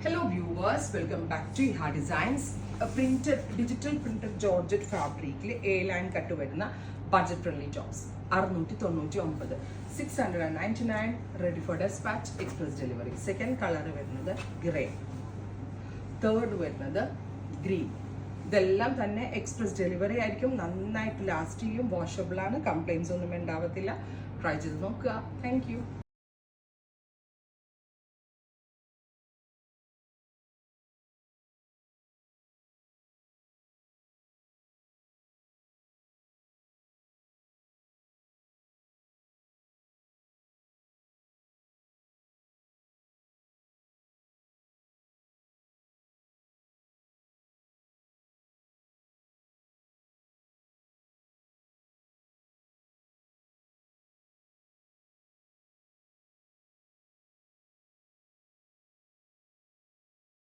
Hello viewers, welcome back to Iha Designs. Digital printed Georgette fabric A-line cut വരുന്ന budget friendly tops 699 699 ready for dispatch express delivery. Second color വരുന്നത് grey, third വരുന്നത് green. ഇതെല്ലാം തന്നെ express delivery ആയിരിക്കും. നന്നായിട്ട് last ചെയ്യും, washable ആണ്, complaints ഒന്നും ഉണ്ടാവത്തില്ല. ട്രൈ ചെയ്ത് നോക്കുക. Thank you.